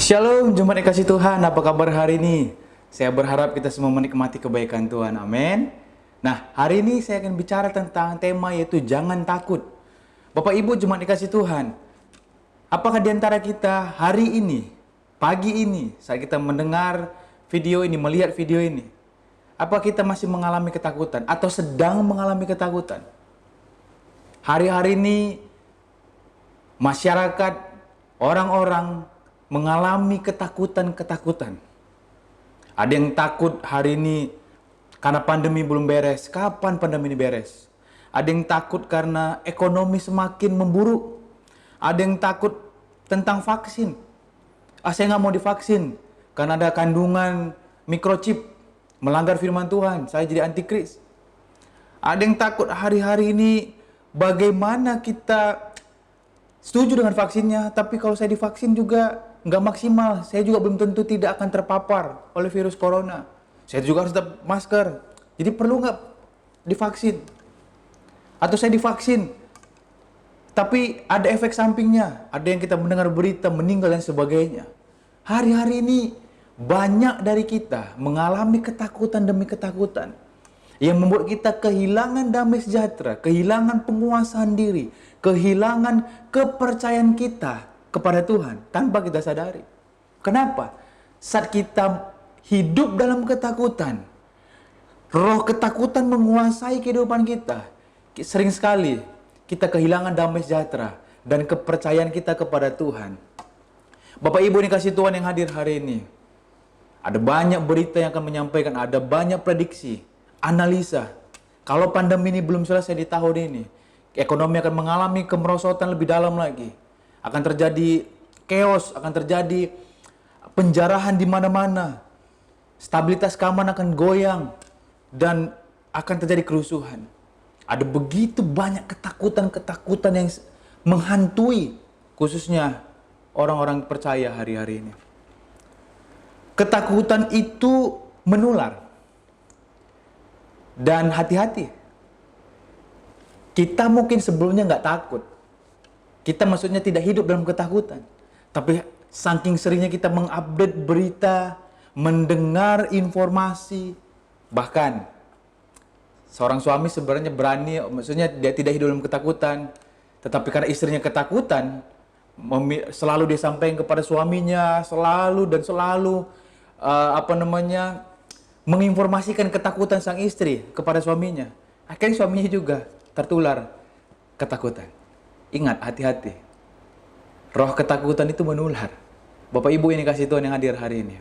Shalom, jemaat yang kasih Tuhan, apa kabar hari ini? Saya berharap kita semua menikmati kebaikan Tuhan, amin. Nah, hari ini saya akan bicara tentang tema yaitu jangan takut. Bapak Ibu jemaat yang kasih Tuhan, apakah di antara kita hari ini, pagi ini, saat kita mendengar video ini, melihat video ini, apa kita masih mengalami ketakutan atau sedang mengalami ketakutan? Hari-hari ini masyarakat, orang-orang mengalami ketakutan-ketakutan. Ada yang takut hari ini karena pandemi belum beres. Kapan pandemi ini beres? Ada yang takut karena ekonomi semakin memburuk. Ada yang takut tentang vaksin. Saya nggak mau divaksin karena ada kandungan mikrochip, melanggar firman Tuhan. Saya jadi antikris. Ada yang takut hari-hari ini bagaimana kita setuju dengan vaksinnya, tapi kalau saya divaksin juga nggak maksimal. Saya juga belum tentu tidak akan terpapar oleh virus corona. Saya juga harus tetap masker. Jadi perlu nggak divaksin? Atau saya divaksin, tapi ada efek sampingnya. Ada yang kita mendengar berita meninggal dan sebagainya. Hari-hari ini banyak dari kita mengalami ketakutan demi ketakutan yang membuat kita kehilangan damai sejahtera, kehilangan penguasaan diri, kehilangan kepercayaan kita kepada Tuhan tanpa kita sadari. Kenapa? Saat kita hidup dalam ketakutan, roh ketakutan menguasai kehidupan kita, sering sekali kita kehilangan damai sejahtera dan kepercayaan kita kepada Tuhan. Bapak Ibu yang kasih Tuhan yang hadir hari ini, ada banyak berita yang akan menyampaikan, ada banyak prediksi, analisa. Kalau pandemi ini belum selesai di tahun ini, ekonomi akan mengalami kemerosotan lebih dalam lagi. Akan terjadi chaos, akan terjadi penjarahan di mana-mana. Stabilitas keamanan akan goyang dan akan terjadi kerusuhan. Ada begitu banyak ketakutan-ketakutan yang menghantui khususnya orang-orang percaya hari-hari ini. Ketakutan itu menular. Dan hati-hati. Kita mungkin sebelumnya nggak takut. Kita maksudnya tidak hidup dalam ketakutan. Tapi saking seringnya kita mengupdate berita, mendengar informasi. Bahkan seorang suami sebenarnya berani, maksudnya dia tidak hidup dalam ketakutan. Tetapi karena istrinya ketakutan, selalu dia sampaikan kepada suaminya, selalu menginformasikan ketakutan sang istri kepada suaminya. Akhirnya suaminya juga tertular ketakutan. Ingat, hati-hati. Roh ketakutan itu menular. Bapak Ibu ini kasih Tuhan yang hadir hari ini.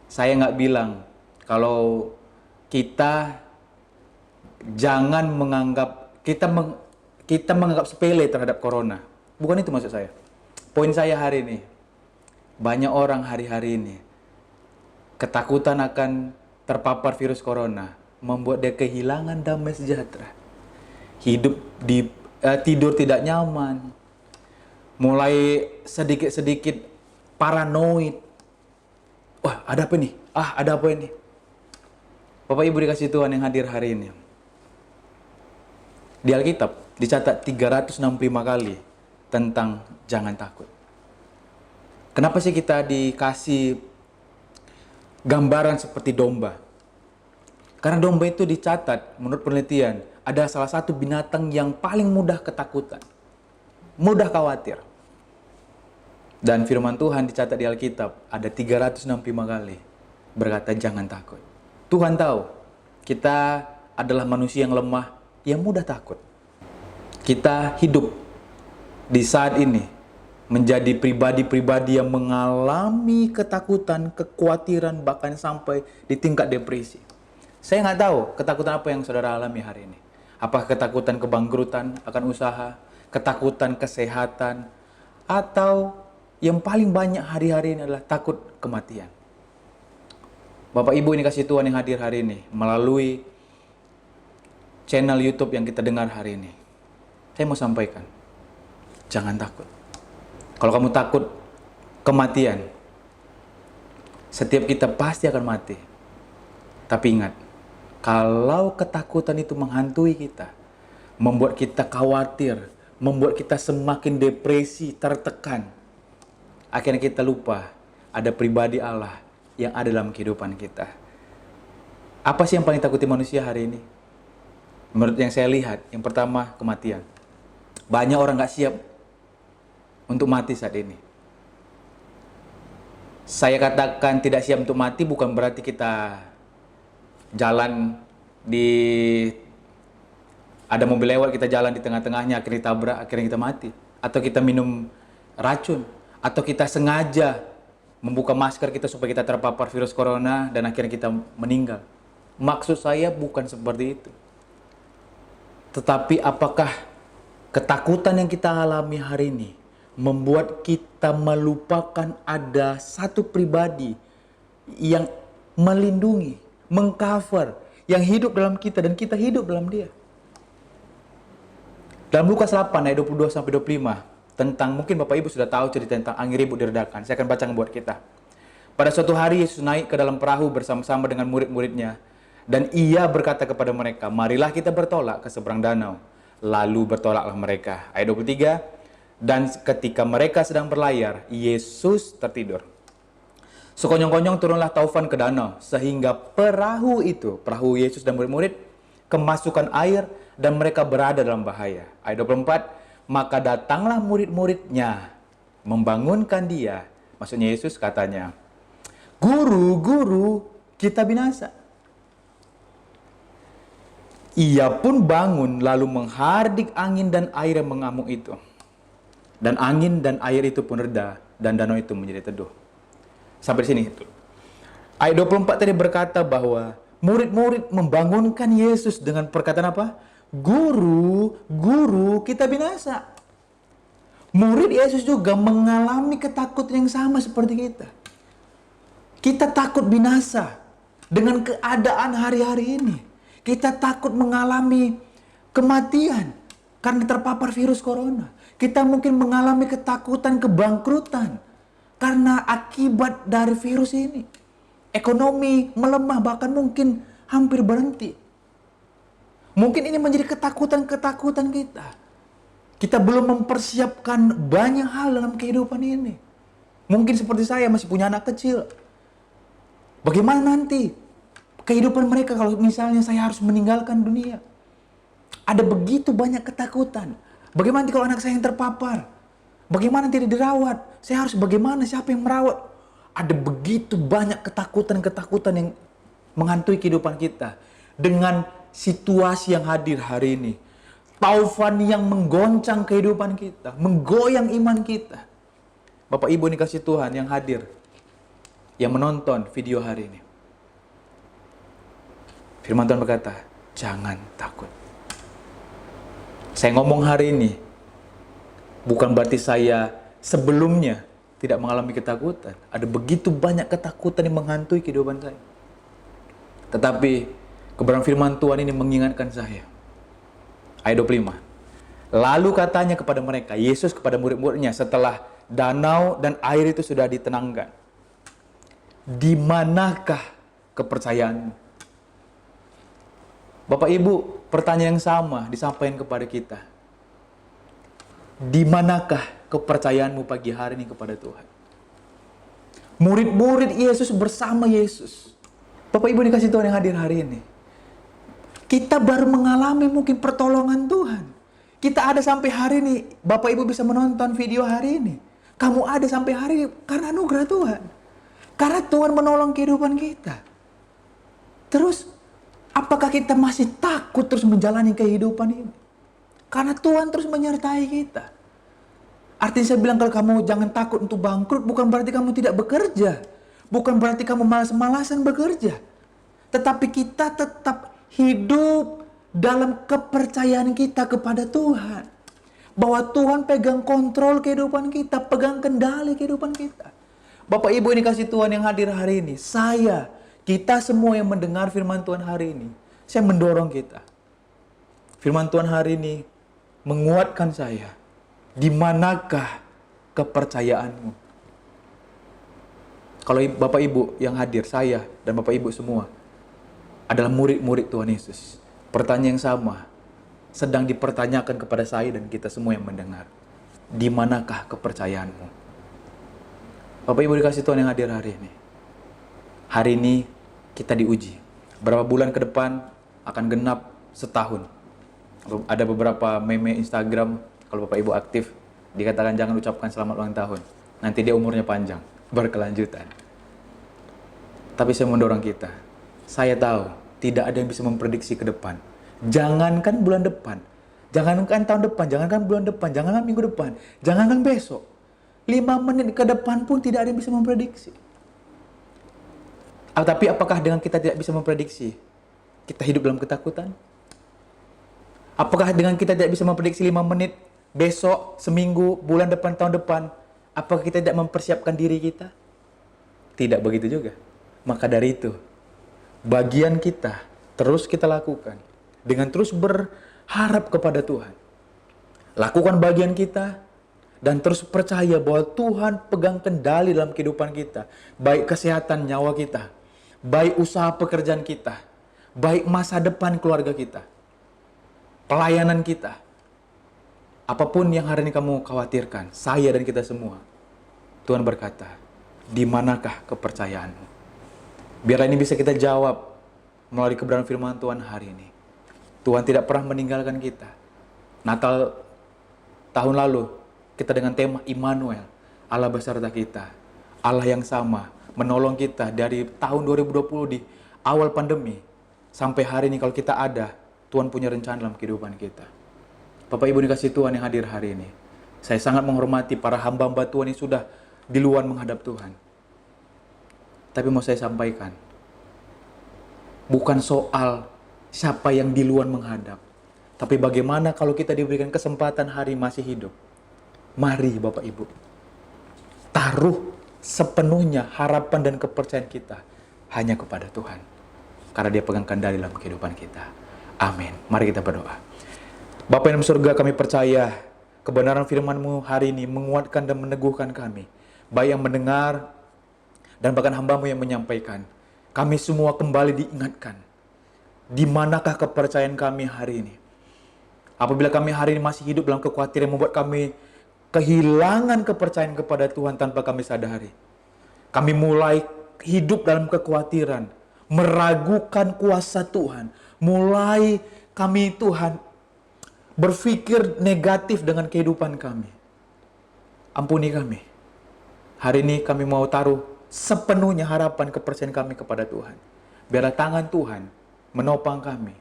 Saya nggak bilang kalau kita jangan menganggap, kita menganggap sepele terhadap corona. Bukan itu maksud saya. Poin saya hari ini, banyak orang hari-hari ini ketakutan akan terpapar virus corona membuat dia kehilangan damai sejahtera. Hidup tidur tidak nyaman, mulai sedikit-sedikit paranoid. Wah, ada apa nih? Ada apa ini? Bapak Ibu dikasih Tuhan yang hadir hari ini. Di Alkitab dicatat 365 kali tentang jangan takut. Kenapa sih kita dikasih gambaran seperti domba? Karena domba itu dicatat menurut penelitian ada salah satu binatang yang paling mudah ketakutan, mudah khawatir. Dan firman Tuhan dicatat di Alkitab ada 365 kali berkata jangan takut. Tuhan tahu kita adalah manusia yang lemah, yang mudah takut. Kita hidup di saat ini menjadi pribadi-pribadi yang mengalami ketakutan, kekhawatiran, bahkan sampai di tingkat depresi. Saya nggak tahu ketakutan apa yang saudara alami hari ini. Apakah ketakutan kebangkrutan akan usaha, ketakutan kesehatan, atau yang paling banyak hari-hari ini adalah takut kematian. Bapak Ibu ini kasih Tuhan yang hadir hari ini melalui channel YouTube yang kita dengar hari ini. Saya mau sampaikan, jangan takut. Kalau kamu takut kematian, setiap kita pasti akan mati. Tapi ingat, kalau ketakutan itu menghantui kita, membuat kita khawatir, membuat kita semakin depresi, tertekan, akhirnya kita lupa ada pribadi Allah yang ada dalam kehidupan kita. Apa sih yang paling takuti manusia hari ini? Menurut yang saya lihat, yang pertama kematian. Banyak orang gak siap untuk mati saat ini. Saya katakan tidak siap untuk mati bukan berarti kita jalan ada mobil lewat, kita jalan di tengah-tengahnya, akhirnya tabrak, akhirnya kita mati. Atau kita minum racun. Atau kita sengaja membuka masker kita supaya kita terpapar virus corona dan akhirnya kita meninggal. Maksud saya bukan seperti itu. Tetapi apakah ketakutan yang kita alami hari ini membuat kita melupakan ada satu pribadi yang melindungi, mengcover, yang hidup dalam kita dan kita hidup dalam dia. Dalam Lukas 8 ayat 22-25, tentang, mungkin Bapak Ibu sudah tahu cerita tentang angin ribut diredakan. Saya akan bacakan buat kita. Pada suatu hari Yesus naik ke dalam perahu bersama-sama dengan murid-muridnya. Dan ia berkata kepada mereka, marilah kita bertolak ke seberang danau. Lalu bertolaklah mereka. Ayat 23, dan ketika mereka sedang berlayar, Yesus tertidur. Sekonyong-konyong turunlah taufan ke danau, sehingga perahu Yesus dan murid-murid, kemasukan air, dan mereka berada dalam bahaya. Ayat 24, maka datanglah murid-muridnya membangunkan dia. Maksudnya Yesus katanya, Guru, Guru, kita binasa. Ia pun bangun lalu menghardik angin dan air yang mengamuk itu. Dan angin dan air itu pun reda dan danau itu menjadi teduh. Sampai sini itu. Ayat 24 tadi berkata bahwa murid-murid membangunkan Yesus dengan perkataan apa? Guru, Guru, kita binasa. Murid Yesus juga mengalami ketakutan yang sama seperti kita. Kita takut binasa dengan keadaan hari-hari ini. Kita takut mengalami kematian karena terpapar virus corona. Kita mungkin mengalami ketakutan kebangkrutan karena akibat dari virus ini. Ekonomi melemah, bahkan mungkin hampir berhenti. Mungkin ini menjadi ketakutan-ketakutan kita. Kita belum mempersiapkan banyak hal dalam kehidupan ini. Mungkin seperti saya masih punya anak kecil. Bagaimana nanti kehidupan mereka kalau misalnya saya harus meninggalkan dunia? Ada begitu banyak ketakutan. Bagaimana nanti kalau anak saya yang terpapar? Bagaimana tidak dirawat? Saya harus bagaimana? Siapa yang merawat? Ada begitu banyak ketakutan-ketakutan yang menghantui kehidupan kita. Dengan situasi yang hadir hari ini, taufan yang menggoncang kehidupan kita, menggoyang iman kita. Bapak Ibu ini kasih Tuhan yang hadir, yang menonton video hari ini. Firman Tuhan berkata, jangan takut. Saya ngomong hari ini, bukan berarti saya sebelumnya tidak mengalami ketakutan. Ada begitu banyak ketakutan yang menghantui kehidupan saya. Tetapi kebenaran firman Tuhan ini mengingatkan saya. Ayat 25. Lalu katanya kepada mereka, Yesus kepada murid-muridnya setelah danau dan air itu sudah ditenangkan. Di manakah kepercayaanmu? Bapak Ibu, pertanyaan yang sama disampaikan kepada kita. Di manakah kepercayaanmu pagi hari ini kepada Tuhan? Murid-murid Yesus bersama Yesus. Bapak Ibu dikasih Tuhan yang hadir hari ini. Kita baru mengalami mungkin pertolongan Tuhan. Kita ada sampai hari ini. Bapak Ibu bisa menonton video hari ini. Kamu ada sampai hari ini karena anugerah Tuhan. Karena Tuhan menolong kehidupan kita. Terus, apakah kita masih takut terus menjalani kehidupan ini? Karena Tuhan terus menyertai kita. Artinya saya bilang kalau kamu jangan takut untuk bangkrut, bukan berarti kamu tidak bekerja. Bukan berarti kamu malas-malasan bekerja. Tetapi kita tetap hidup dalam kepercayaan kita kepada Tuhan. Bahwa Tuhan pegang kontrol kehidupan kita, pegang kendali kehidupan kita. Bapak Ibu ini kasih Tuhan yang hadir hari ini. Kita semua yang mendengar firman Tuhan hari ini. Saya mendorong kita. Firman Tuhan hari ini menguatkan saya. Di manakah kepercayaanmu? Kalau Bapak Ibu yang hadir, saya dan Bapak Ibu semua adalah murid-murid Tuhan Yesus. Pertanyaan yang sama sedang dipertanyakan kepada saya dan kita semua yang mendengar. Di manakah kepercayaanmu? Bapak Ibu dikasih Tuhan yang hadir hari ini. Hari ini kita diuji. Berapa bulan ke depan akan genap setahun. Ada beberapa meme Instagram, kalau Bapak Ibu aktif, dikatakan jangan ucapkan selamat ulang tahun. Nanti dia umurnya panjang, berkelanjutan. Tapi saya mendorong kita. Saya tahu tidak ada yang bisa memprediksi ke depan. Jangankan bulan depan, jangankan tahun depan, jangankan bulan depan, jangankan minggu depan, jangankan besok. 5 menit ke depan pun tidak ada yang bisa memprediksi. Tapi apakah dengan kita tidak bisa memprediksi, kita hidup dalam ketakutan? Apakah dengan kita tidak bisa memprediksi 5 menit, besok, seminggu, bulan depan, tahun depan, apakah kita tidak mempersiapkan diri kita? Tidak begitu juga. Maka dari itu, bagian kita terus kita lakukan dengan terus berharap kepada Tuhan. Lakukan bagian kita dan terus percaya bahwa Tuhan pegang kendali dalam kehidupan kita. Baik kesehatan nyawa kita, baik usaha pekerjaan kita, baik masa depan keluarga kita, pelayanan kita. Apapun yang hari ini kamu khawatirkan, saya dan kita semua, Tuhan berkata, di manakah kepercayaanmu? Biarlah ini bisa kita jawab melalui kebenaran firman Tuhan hari ini. Tuhan tidak pernah meninggalkan kita. Natal tahun lalu, kita dengan tema Immanuel, Allah beserta kita. Allah yang sama, menolong kita dari tahun 2020 di awal pandemi. Sampai hari ini kalau kita ada, Tuhan punya rencana dalam kehidupan kita. Bapak Ibu dikasih Tuhan yang hadir hari ini. Saya sangat menghormati para hamba-hamba Tuhan yang sudah di luar menghadap Tuhan. Tapi mau saya sampaikan, bukan soal siapa yang di luar menghadap, tapi bagaimana kalau kita diberikan kesempatan hari masih hidup. Mari Bapak Ibu, taruh sepenuhnya harapan dan kepercayaan kita hanya kepada Tuhan. Karena Dia pegang kendali dalam kehidupan kita. Amin. Mari kita berdoa. Bapa yang di surga, kami percaya kebenaran firman-Mu hari ini menguatkan dan meneguhkan kami. Baik yang mendengar dan bahkan hamba-Mu yang menyampaikan. Kami semua kembali diingatkan. Di manakah kepercayaan kami hari ini? Apabila kami hari ini masih hidup dalam kekhawatiran yang membuat kami kehilangan kepercayaan kepada Tuhan tanpa kami sadari. Kami mulai hidup dalam kekhawatiran, meragukan kuasa Tuhan. Mulai kami Tuhan berpikir negatif dengan kehidupan kami. Ampuni kami. Hari ini kami mau taruh sepenuhnya harapan kepercayaan kami kepada Tuhan. Biarlah tangan Tuhan menopang kami.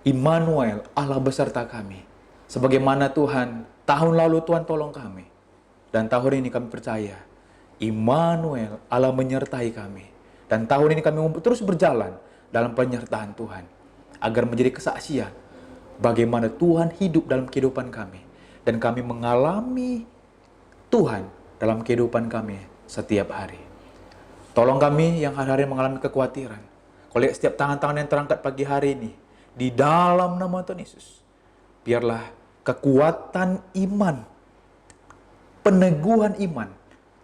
Immanuel, Allah beserta kami. Sebagaimana Tuhan, tahun lalu Tuhan tolong kami. Dan tahun ini kami percaya, Immanuel, Allah menyertai kami. Dan tahun ini kami terus berjalan dalam penyertaan Tuhan. Agar menjadi kesaksian bagaimana Tuhan hidup dalam kehidupan kami. Dan kami mengalami Tuhan dalam kehidupan kami setiap hari. Tolong kami yang hari-hari mengalami kekhawatiran. Kau lihat setiap tangan-tangan yang terangkat pagi hari ini, di dalam nama Tuhan Yesus, biarlah kekuatan iman, peneguhan iman,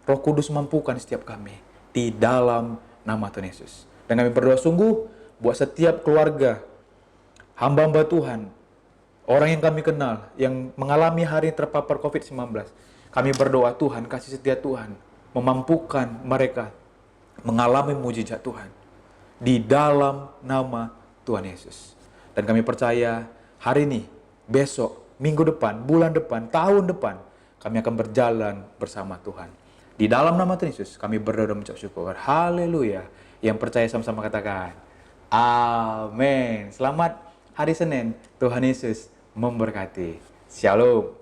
Roh Kudus mampukan setiap kami di dalam nama Tuhan Yesus. Dan kami berdoa sungguh buat setiap keluarga, hamba-hamba Tuhan, orang yang kami kenal, yang mengalami hari terpapar COVID-19. Kami berdoa Tuhan, kasih setia Tuhan, memampukan mereka mengalami mujizat Tuhan. Di dalam nama Tuhan Yesus. Dan kami percaya hari ini, besok, minggu depan, bulan depan, tahun depan, kami akan berjalan bersama Tuhan. Di dalam nama Tuhan Yesus, kami berdoa dan mengucap syukur. Haleluya. Yang percaya sama-sama katakan, amin. Selamat hari Senin. Tuhan Yesus memberkati. Shalom.